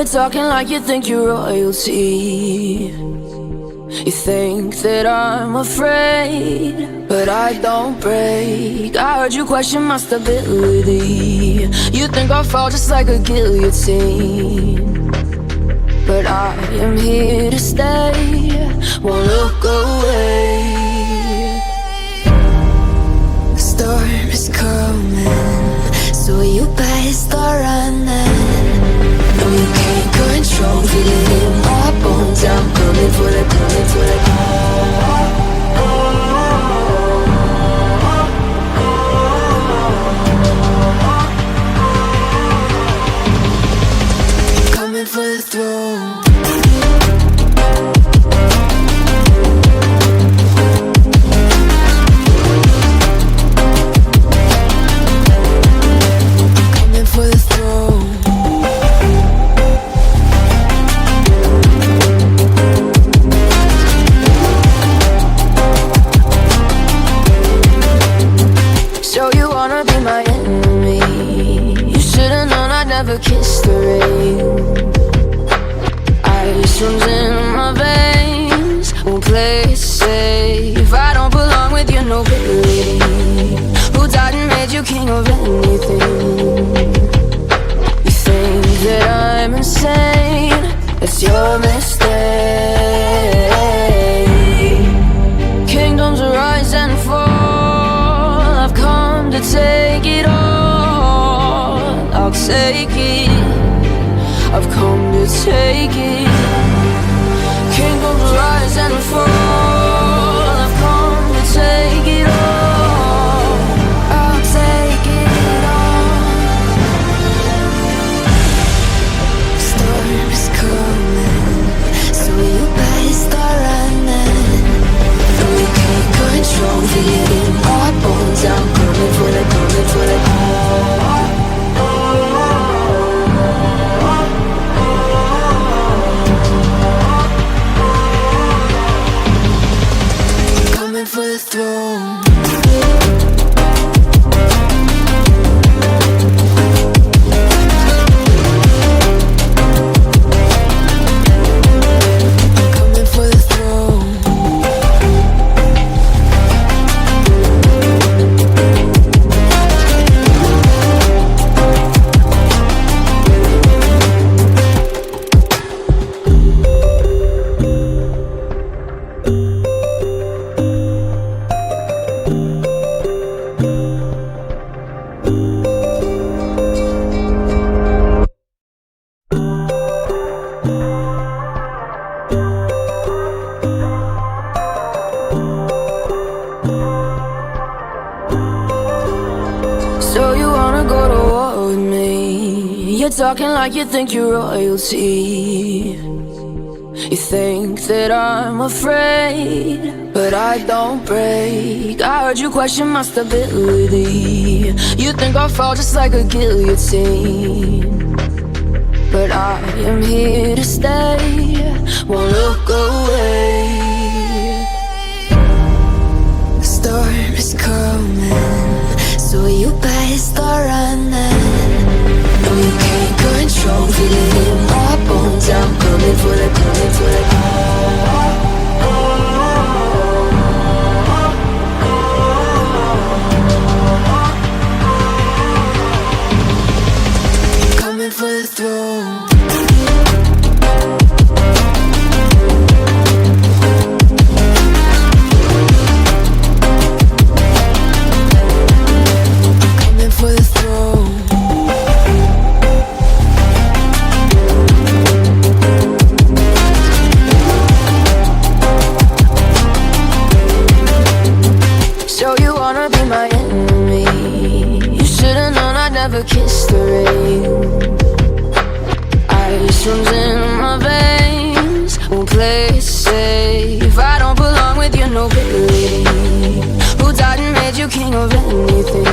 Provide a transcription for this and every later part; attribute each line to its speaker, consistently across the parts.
Speaker 1: You're talking like you think you're royalty. You think that I'm afraid, but I don't break. I heard you question my stability. You think I'll fall just like a guillotine, but I am here to stay, won't look away. The storm is coming, so you better start running. No, you can't control, feel it in my bones. I'm coming for the, coming for the. Coming for the throne. Never kissed the rain. Ice runs in my veins, won't play it safe. I don't belong with your nobility. Who died and made you king of anything? You think that I'm insane, it's your mistake. Kingdoms rise and fall, I've come to take it all. I'll take it, I've come to take it. Kingdoms rise and fall, I've come to take it all. I'll take it all. Storm is coming, so you better start running. No, you can't control, feel it in my bones. I'm coming for the, coming for the. For the throne. So you wanna go to war with me? You're talking like you think you're royalty. You think that I'm afraid, but I don't break. I heard you question my stability. You think I'll fall just like a guillotine, but I am here to stay, won't look away. The storm is coming, so you better start running. No, you can't control, feel it in my bones. I'm coming for the, coming for the. Coming for the throne. Never kissed the rain. Ice runs in my veins, won't play it safe. I don't belong with your nobility. Who died and made you king of anything?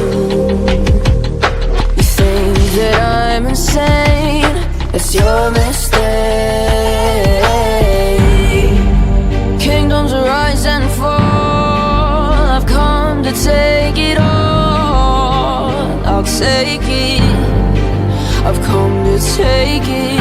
Speaker 1: You think that I'm insane, it's your mistake. Kingdoms rise and fall, I've come to take it all. I'll take it, I've come to take it.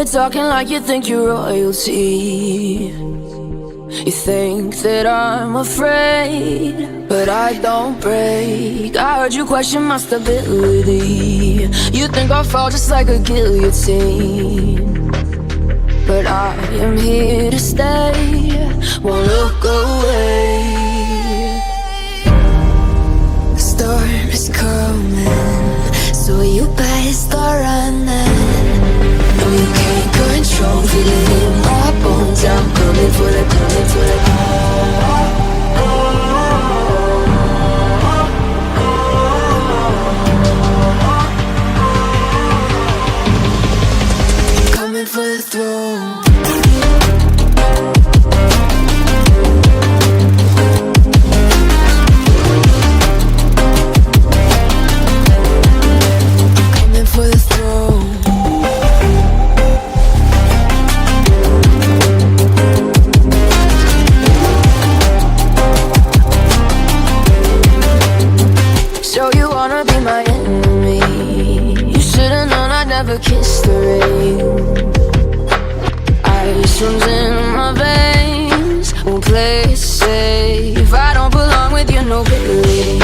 Speaker 1: You're talking like you think you're royalty. You think that I'm afraid, but I don't break. I heard you question my stability. You think I'll fall just like a guillotine, but I am here to stay, won't look away. The storm is coming, so you better start running. No, you can't control, feel it in my bones. I'm coming for the, coming for the. Coming for the throne. Never kissed the rain. Ice runs in my veins, won't play it safe. I don't belong with your nobility.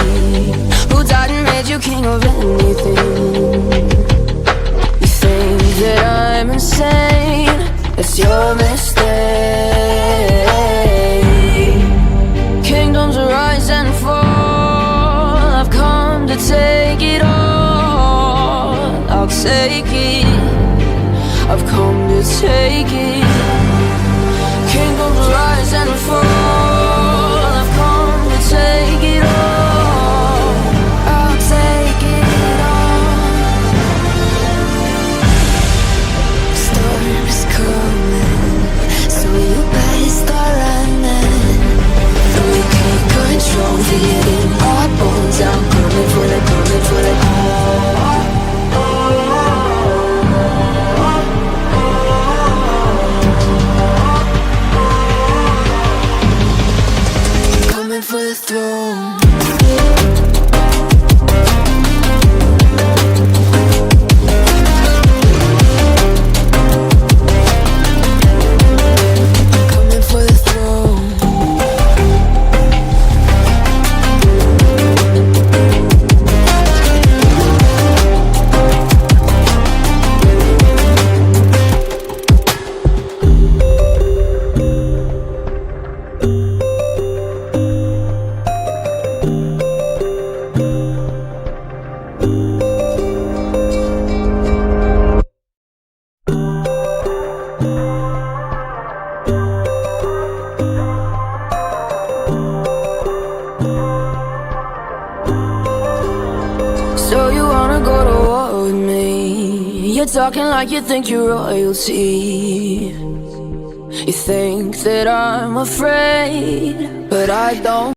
Speaker 1: Who died and made you king of anything? You think that I'm insane, that's your mistake. Kingdoms rise and fall, I've come to take it all. I'll take it, I've come to take it. Kingdoms rise and fall, I've come to take it all. I'll take it all. Storm is coming, so you better start running. No, you can't control, feel it in my bones. I'm coming for the, coming for the. For the throne. So you wanna go to war with me? You're talking like you think you're royalty. You think that I'm afraid, but I don't.